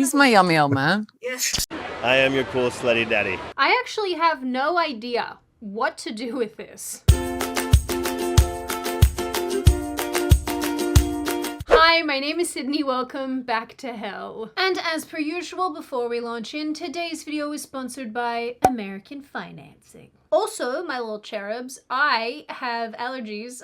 He's my yummy old man. Yes. I am your cool slutty daddy. I actually have no idea what to do with this. Hi, my name is Sydney, welcome back to hell. And as per usual, before we launch in, today's video is sponsored by American Financing. Also, my little cherubs, I have allergies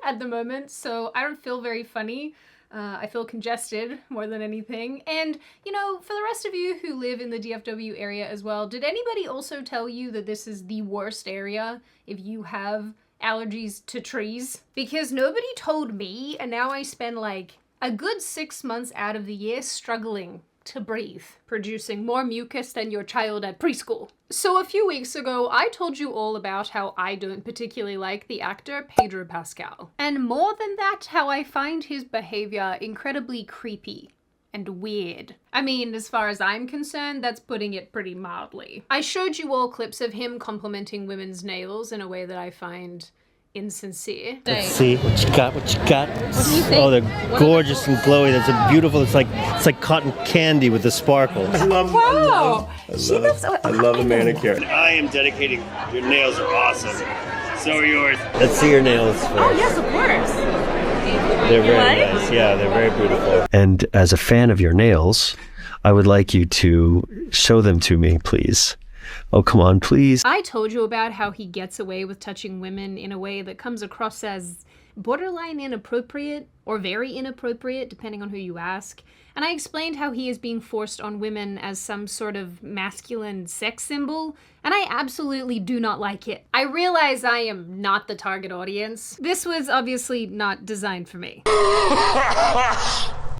at the moment, so I don't feel very funny. I feel congested more than anything. And, you know, for the rest of you who live in the DFW area as well, did anybody also tell you that this is the worst area if you have allergies to trees? Because nobody told me, and now I spend like a good 6 months out of the year struggling to breathe, producing more mucus than your child at preschool. So a few weeks ago, I told you all about how I don't particularly like the actor Pedro Pascal. And more than that, how I find his behavior incredibly creepy and weird. I mean, as far as I'm concerned, that's putting it pretty mildly. I showed you all clips of him complimenting women's nails in a way that I find insincere. Let's see what you got. What you got? What do you think? Oh, they're gorgeous and glowy. That's a beautiful. It's like cotton candy with the sparkle. I love. I love a manicure. I am dedicating. Your nails are awesome. So are yours. Let's see your nails first. Oh yes, of course. They're very nice. Yeah, they're very beautiful. And as a fan of your nails, I would like you to show them to me, please. Oh, come on, please. I told you about how he gets away with touching women in a way that comes across as borderline inappropriate or very inappropriate, depending on who you ask. And I explained how he is being forced on women as some sort of masculine sex symbol, and I absolutely do not like it. I realize I am not the target audience. This was obviously not designed for me.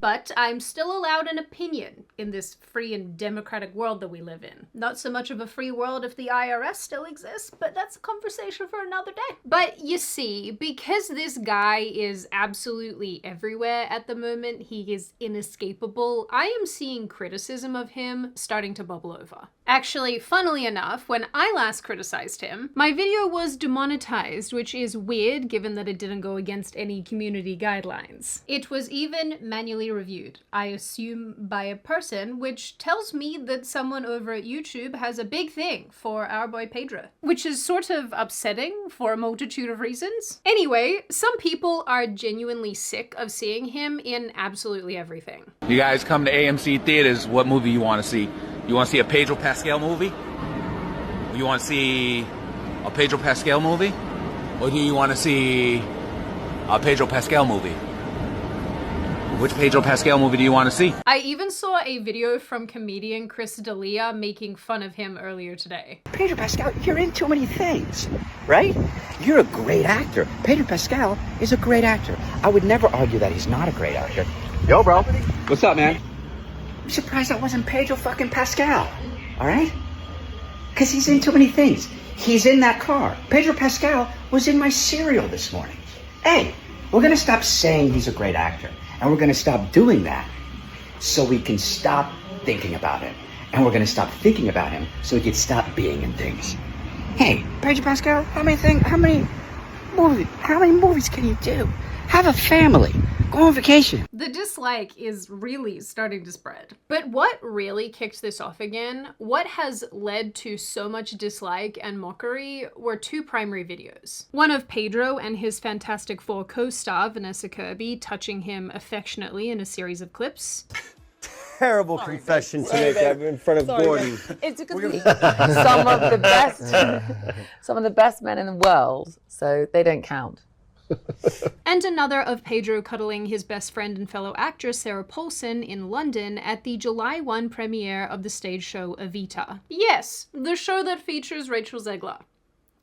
But I'm still allowed an opinion in this free and democratic world that we live in. Not so much of a free world if the IRS still exists, but that's a conversation for another day. But you see, because this guy is absolutely everywhere at the moment, he is inescapable, I am seeing criticism of him starting to bubble over. Actually, funnily enough, when I last criticized him, my video was demonetized, which is weird given that it didn't go against any community guidelines. It was even manually reviewed, I assume by a person, which tells me that someone over at YouTube has a big thing for our boy Pedro, which is sort of upsetting for a multitude of reasons. Anyway, some people are genuinely sick of seeing him in absolutely everything. You guys come to AMC theaters, what movie you want to see? You want to see a Pedro Pascal movie? You want to see a Pedro Pascal movie? Or do you want to see a Pedro Pascal movie? Which Pedro Pascal movie do you want to see? I even saw a video from comedian Chris D'Elia making fun of him earlier today. Pedro Pascal, you're in too many things, right? You're a great actor. Pedro Pascal is a great actor. I would never argue that he's not a great actor. Yo, bro. What's up, man? I'm surprised that wasn't Pedro fucking Pascal, all right? Because he's in too many things. He's in that car. Pedro Pascal was in my cereal this morning. Hey, we're going to stop saying he's a great actor. And we're going to stop doing that so we can stop thinking about him. And we're going to stop thinking about him so we can stop being in things. Hey, Pedro Pascal, how many movies can you do? Have a family. Go on vacation. The dislike is really starting to spread. But what really kicked this off again, what has led to so much dislike and mockery, were two primary videos. One of Pedro and his Fantastic Four co-star Vanessa Kirby touching him affectionately in a series of clips. Terrible confession to make in front of Gordon. It's because some of the best men in the world, so they don't count. And another of Pedro cuddling his best friend and fellow actress Sarah Paulson in London at the July 1 premiere of the stage show Evita. Yes, the show that features Rachel Zegler.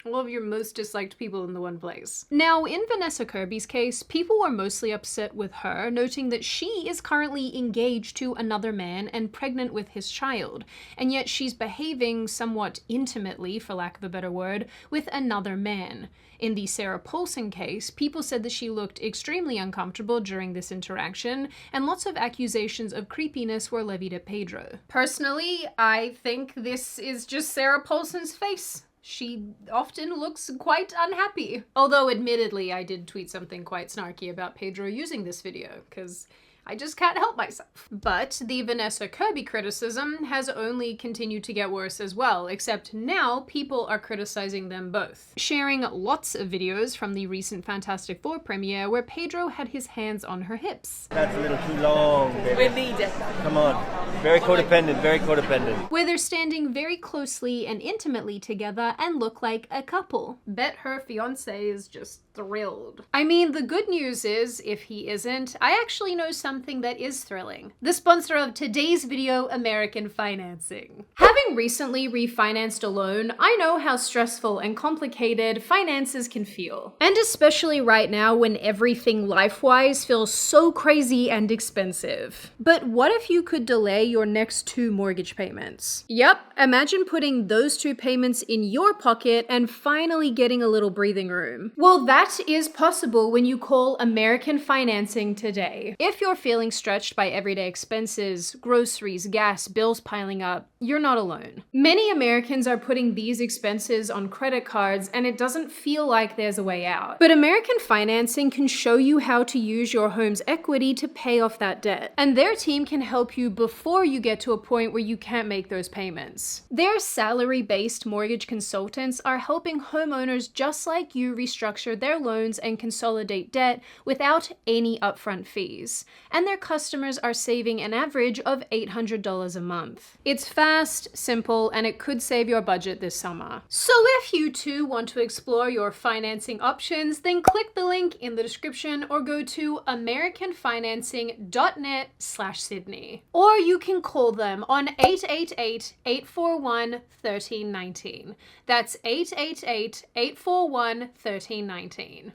All of your most disliked people in the one place. Now, in Vanessa Kirby's case, people were mostly upset with her, noting that she is currently engaged to another man and pregnant with his child, and yet she's behaving somewhat intimately, for lack of a better word, with another man. In the Sarah Paulson case, people said that she looked extremely uncomfortable during this interaction, and lots of accusations of creepiness were levied at Pedro. Personally, I think this is just Sarah Paulson's face. She often looks quite unhappy. Although, admittedly, I did tweet something quite snarky about Pedro using this video, because I just can't help myself. But the Vanessa Kirby criticism has only continued to get worse as well, except now people are criticizing them both, sharing lots of videos from the recent Fantastic Four premiere where Pedro had his hands on her hips. That's a little too long, baby. We need it. Come on. Very codependent, very codependent. Where they're standing very closely and intimately together and look like a couple. Bet her fiance is just thrilled. I mean, the good news is, if he isn't, I actually know something that is thrilling. The sponsor of today's video, American Financing. Having recently refinanced a loan, I know how stressful and complicated finances can feel. And especially right now when everything life-wise feels so crazy and expensive. But what if you could delay your next 2 mortgage payments? Yep, imagine putting those 2 payments in your pocket and finally getting a little breathing room. Well, that is possible when you call American Financing today. If you're feeling stretched by everyday expenses, groceries, gas, bills piling up, you're not alone. Many Americans are putting these expenses on credit cards and it doesn't feel like there's a way out. But American Financing can show you how to use your home's equity to pay off that debt. And their team can help you before you get to a point where you can't make those payments. Their salary-based mortgage consultants are helping homeowners just like you restructure their loans and consolidate debt without any upfront fees. And their customers are saving an average of $800 a month. It's fast, simple, and it could save your budget this summer. So if you too want to explore your financing options, then click the link in the description or go to americanfinancing.net/Sydney. Or you can call them on 888-841-1319. That's 888-841-1319.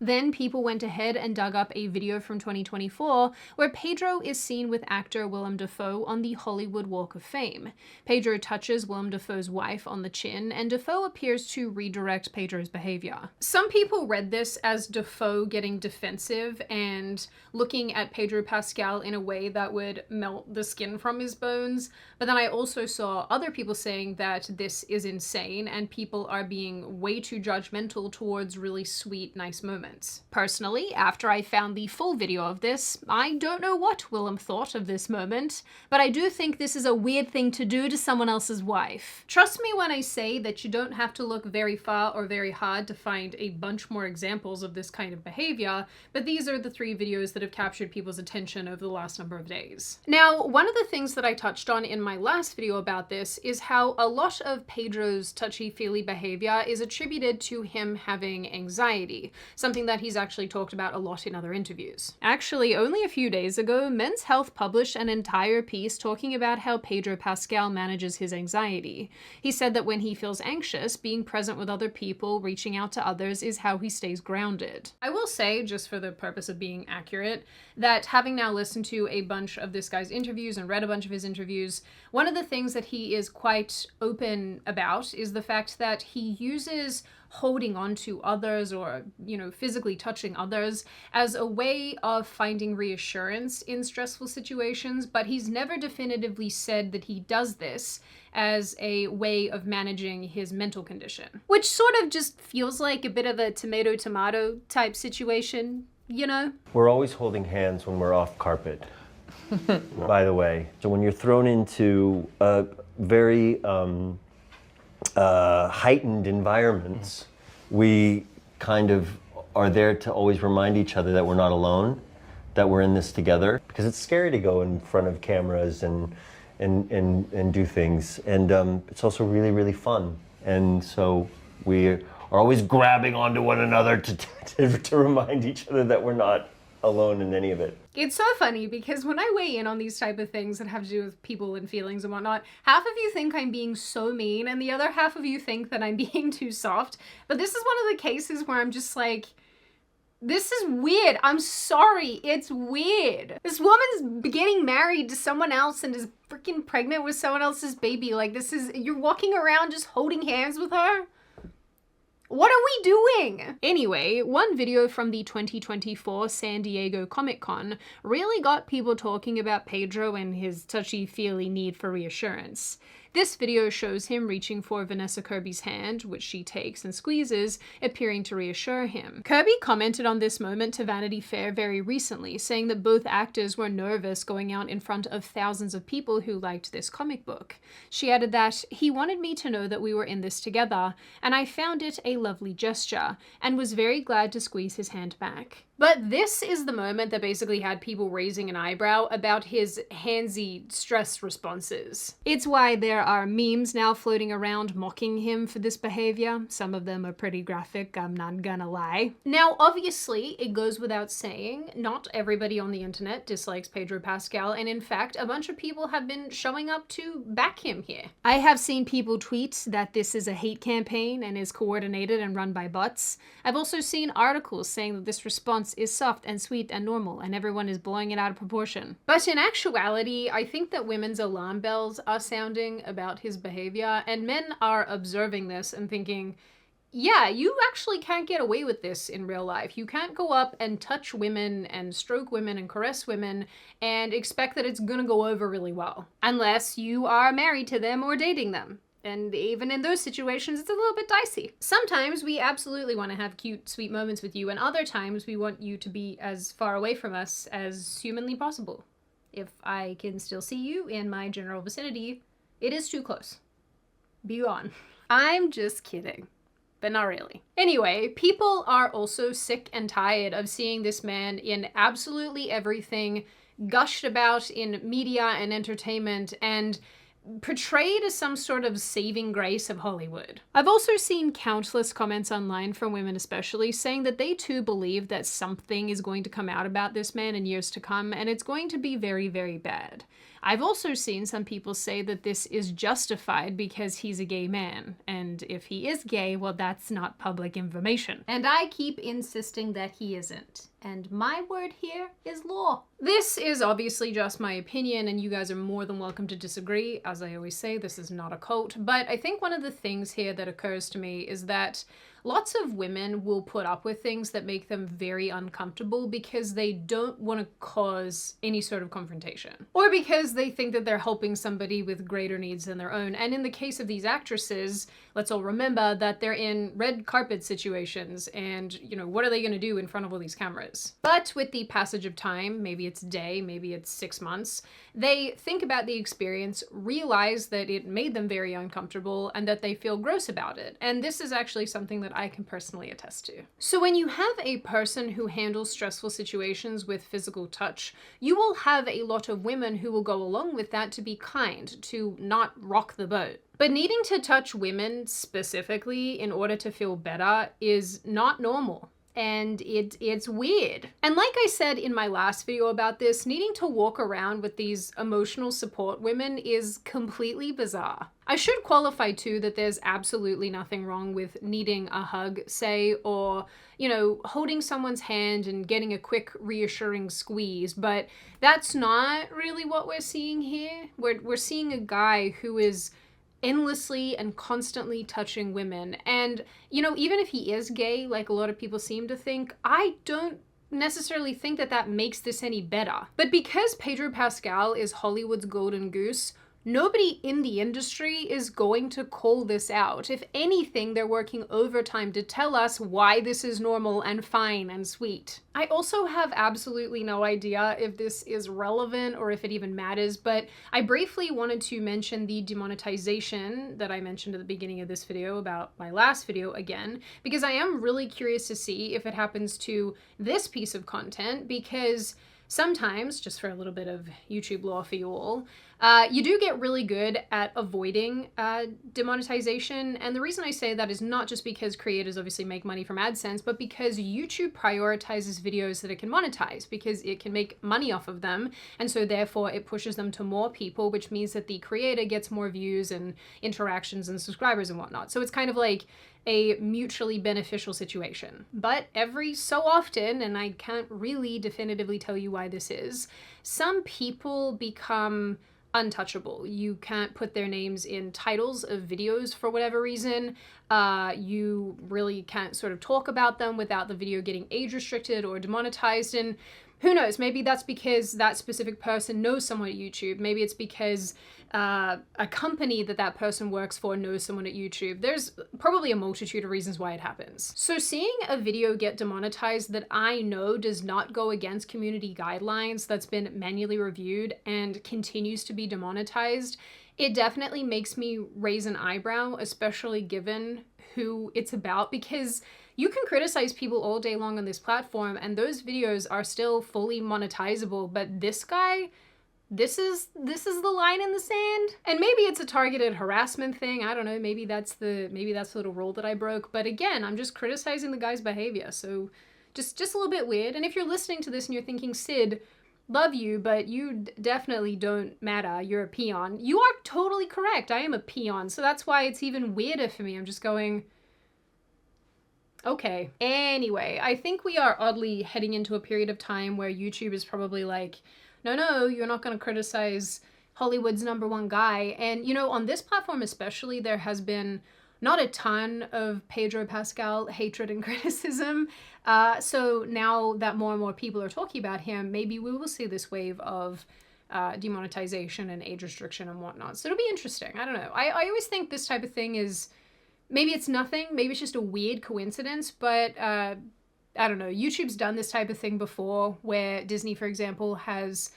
Then people went ahead and dug up a video from 2024 where Pedro is seen with actor Willem Defoe on the Hollywood Walk of Fame. Pedro touches Willem Dafoe's wife on the chin, and Defoe appears to redirect Pedro's behavior. Some people read this as Defoe getting defensive and looking at Pedro Pascal in a way that would melt the skin from his bones, but then I also saw other people saying that this is insane and people are being way too judgmental towards really sweet, nice moments. Personally, after I found the full video of this, I don't know what Willem thought of this moment, but I do think this is a weird thing to do to someone else's wife. Trust me when I say that you don't have to look very far or very hard to find a bunch more examples of this kind of behavior, but these are the 3 videos that have captured people's attention over the last number of days. Now, one of the things that I touched on in my last video about this is how a lot of Pedro's touchy-feely behavior is attributed to him having anxiety, something that he's actually talked about a lot in other interviews. Actually, only a few days ago, Men's Health published an entire piece talking about how Pedro Pascal manages his anxiety. He said that when he feels anxious, being present with other people, reaching out to others is how he stays grounded. I will say, just for the purpose of being accurate, that having now listened to a bunch of this guy's interviews and read a bunch of his interviews, one of the things that he is quite open about is the fact that he uses holding on to others or, physically touching others as a way of finding reassurance in stressful situations, but he's never definitively said that he does this as a way of managing his mental condition. Which sort of just feels like a bit of a tomato-tomato type situation, you know? We're always holding hands when we're off carpet, by the way. So when you're thrown into a very heightened environments, we kind of are there to always remind each other that we're not alone, that we're in this together. Because it's scary to go in front of cameras and do things. And it's also really, really fun. And so we are always grabbing onto one another to remind each other that we're not alone in any of it. It's so funny because when I weigh in on these type of things that have to do with people and feelings and whatnot, half of you think I'm being so mean and the other half of you think that I'm being too soft. But this is one of the cases where I'm just like, this is weird. I'm sorry. It's weird. This woman's getting married to someone else and is freaking pregnant with someone else's baby. Like, you're walking around just holding hands with her? What are we doing? Anyway, one video from the 2024 San Diego Comic-Con really got people talking about Pedro and his touchy-feely need for reassurance. This video shows him reaching for Vanessa Kirby's hand, which she takes and squeezes, appearing to reassure him. Kirby commented on this moment to Vanity Fair very recently, saying that both actors were nervous going out in front of thousands of people who liked this comic book. She added that, "He wanted me to know that we were in this together, and I found it a lovely gesture, and was very glad to squeeze his hand back." But this is the moment that basically had people raising an eyebrow about his handsy stress responses. It's why there are memes now floating around mocking him for this behavior. Some of them are pretty graphic, I'm not gonna lie. Now, obviously, it goes without saying, not everybody on the internet dislikes Pedro Pascal, and in fact, a bunch of people have been showing up to back him here. I have seen people tweet that this is a hate campaign and is coordinated and run by bots. I've also seen articles saying that this response is soft and sweet and normal and everyone is blowing it out of proportion. But in actuality, I think that women's alarm bells are sounding about his behavior, and men are observing this and thinking, yeah, you actually can't get away with this in real life. You can't go up and touch women and stroke women and caress women and expect that it's gonna go over really well. Unless you are married to them or dating them. And even in those situations, it's a little bit dicey. Sometimes we absolutely want to have cute, sweet moments with you, and other times we want you to be as far away from us as humanly possible. If I can still see you in my general vicinity, it is too close. Be gone. I'm just kidding. But not really. Anyway, people are also sick and tired of seeing this man in absolutely everything, gushed about in media and entertainment, and portrayed as some sort of saving grace of Hollywood. I've also seen countless comments online from women especially saying that they too believe that something is going to come out about this man in years to come, and it's going to be very, very bad. I've also seen some people say that this is justified because he's a gay man, and if he is gay, well, that's not public information. And I keep insisting that he isn't. And my word here is law. This is obviously just my opinion, and you guys are more than welcome to disagree. As I always say, this is not a cult, but I think one of the things here that occurs to me is that lots of women will put up with things that make them very uncomfortable because they don't want to cause any sort of confrontation. Or because they think that they're helping somebody with greater needs than their own. And in the case of these actresses, let's all remember that they're in red carpet situations and, you know, what are they going to do in front of all these cameras? But with the passage of time, maybe it's a day, maybe it's 6 months, they think about the experience, realize that it made them very uncomfortable, and that they feel gross about it. And this is actually something that I can personally attest to. So when you have a person who handles stressful situations with physical touch, you will have a lot of women who will go along with that to be kind, to not rock the boat. But needing to touch women specifically in order to feel better is not normal. And it's weird. And like I said in my last video about this, needing to walk around with these emotional support women is completely bizarre. I should qualify too that there's absolutely nothing wrong with needing a hug, say, or, you know, holding someone's hand and getting a quick reassuring squeeze, but that's not really what we're seeing here. We're seeing a guy who is endlessly and constantly touching women. And, you know, even if he is gay, like a lot of people seem to think, I don't necessarily think that that makes this any better. But because Pedro Pascal is Hollywood's golden goose, nobody in the industry is going to call this out. If anything, they're working overtime to tell us why this is normal and fine and sweet. I also have absolutely no idea if this is relevant or if it even matters, but I briefly wanted to mention the demonetization that I mentioned at the beginning of this video about my last video again, because I am really curious to see if it happens to this piece of content, because sometimes, just for a little bit of YouTube lore for you all, you do get really good at avoiding demonetization. And the reason I say that is not just because creators obviously make money from AdSense, but because YouTube prioritizes videos that it can monetize, because it can make money off of them. And so therefore it pushes them to more people, which means that the creator gets more views and interactions and subscribers and whatnot. So it's kind of like a mutually beneficial situation. But every so often, and I can't really definitively tell you why this is, some people become untouchable. You can't put their names in titles of videos for whatever reason. You really can't sort of talk about them without the video getting age restricted or demonetized. And Who knows? Maybe that's because that specific person knows someone at YouTube. Maybe it's because a company that person works for knows someone at YouTube. There's probably a multitude of reasons why it happens. So seeing a video get demonetized that I know does not go against community guidelines, that's been manually reviewed and continues to be demonetized, it definitely makes me raise an eyebrow, especially given who it's about, because you can criticize people all day long on this platform and those videos are still fully monetizable, but this guy, this is the line in the sand. And maybe it's a targeted harassment thing. I don't know. Maybe that's the little rule that I broke. But again, I'm just criticizing the guy's behavior. So just a little bit weird. And if you're listening to this and you're thinking, Sid, love you, but you definitely don't matter. You're a peon. You are totally correct. I am a peon. So that's why it's even weirder for me. I'm just going, okay. Anyway, I think we are oddly heading into a period of time where YouTube is probably like, no, you're not going to criticize Hollywood's #1 guy. And, you know, on this platform especially, there has been not a ton of Pedro Pascal hatred and criticism. So now that more and more people are talking about him, maybe we will see this wave of demonetization and age restriction and whatnot. So it'll be interesting. I don't know. I always think this type of thing is, maybe it's nothing. Maybe it's just a weird coincidence, but I don't know, YouTube's done this type of thing before where Disney, for example, has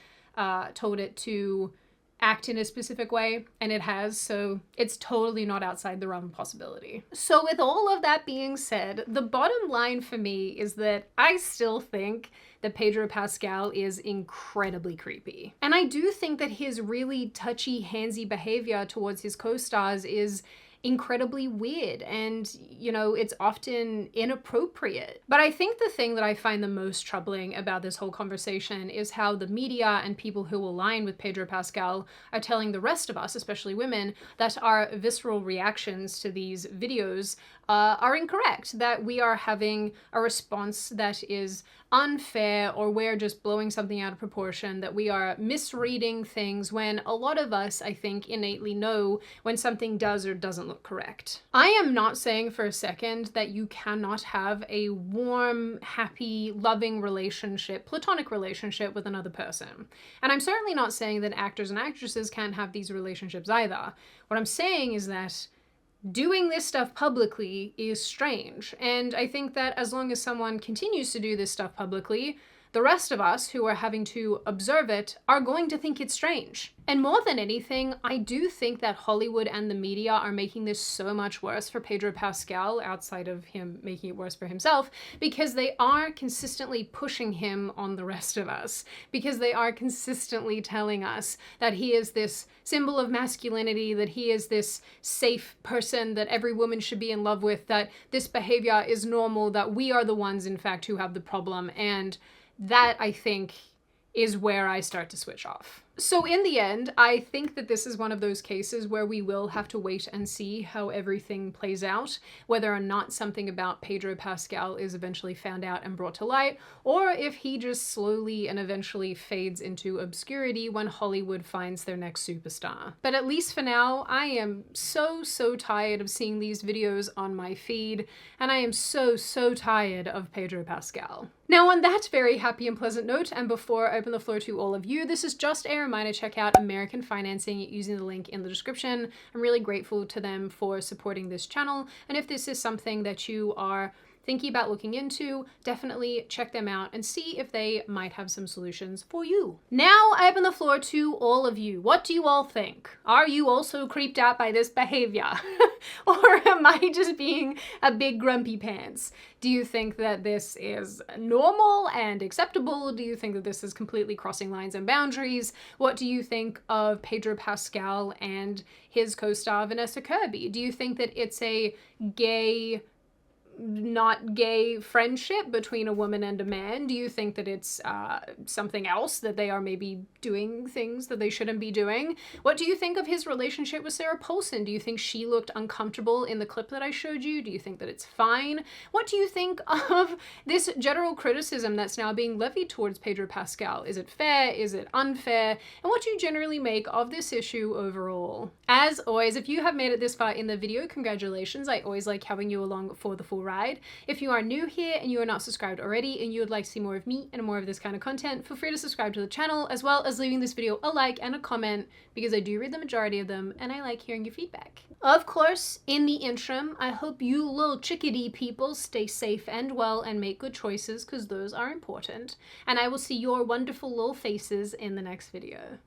told it to act in a specific way, and it has, so it's totally not outside the realm of possibility. So with all of that being said, the bottom line for me is that I still think that Pedro Pascal is incredibly creepy. And I do think that his really touchy, handsy behavior towards his co-stars is incredibly weird and, you know, it's often inappropriate. But I think the thing that I find the most troubling about this whole conversation is how the media and people who align with Pedro Pascal are telling the rest of us, especially women, that our visceral reactions to these videos are incorrect, that we are having a response that is unfair, or we're just blowing something out of proportion, that we are misreading things, when a lot of us, I think, innately know when something does or doesn't look correct. I am not saying for a second that you cannot have a warm, happy, loving relationship, platonic relationship with another person. And I'm certainly not saying that actors and actresses can't have these relationships either. What I'm saying is that doing this stuff publicly is strange. And I think that as long as someone continues to do this stuff publicly, the rest of us who are having to observe it are going to think it's strange. And more than anything, I do think that Hollywood and the media are making this so much worse for Pedro Pascal, outside of him making it worse for himself, because they are consistently pushing him on the rest of us, because they are consistently telling us that he is this symbol of masculinity, that he is this safe person that every woman should be in love with, that this behavior is normal, that we are the ones, in fact, who have the problem. And that, I think, is where I start to switch off. So in the end, I think that this is one of those cases where we will have to wait and see how everything plays out, whether or not something about Pedro Pascal is eventually found out and brought to light, or if he just slowly and eventually fades into obscurity when Hollywood finds their next superstar. But at least for now, I am so tired of seeing these videos on my feed, and I am so tired of Pedro Pascal. Now, on that very happy and pleasant note, and before I open the floor to all of you, this is just a reminder to check out American Financing using the link in the description. I'm really grateful to them for supporting this channel, and if this is something that you are thinking about looking into, definitely check them out and see if they might have some solutions for you. Now I open the floor to all of you. What do you all think? Are you also creeped out by this behavior? Or am I just being a big grumpy pants? Do you think that this is normal and acceptable? Do you think that this is completely crossing lines and boundaries? What do you think of Pedro Pascal and his co-star Vanessa Kirby? Do you think that it's a gay, not gay friendship between a woman and a man? Do you think that it's something else, that they are maybe doing things that they shouldn't be doing? What do you think of his relationship with Sarah Paulson? Do you think she looked uncomfortable in the clip that I showed you? Do you think that it's fine? What do you think of this general criticism that's now being levied towards Pedro Pascal? Is it fair? Is it unfair? And what do you generally make of this issue overall? As always, if you have made it this far in the video, congratulations. I always like having you along for the full ride. If you are new here and you are not subscribed already and you would like to see more of me and more of this kind of content, feel free to subscribe to the channel, as well as leaving this video a like and a comment, because I do read the majority of them and I like hearing your feedback. Of course, in the interim, I hope you little chickadee people stay safe and well and make good choices, because those are important. And I will see your wonderful little faces in the next video.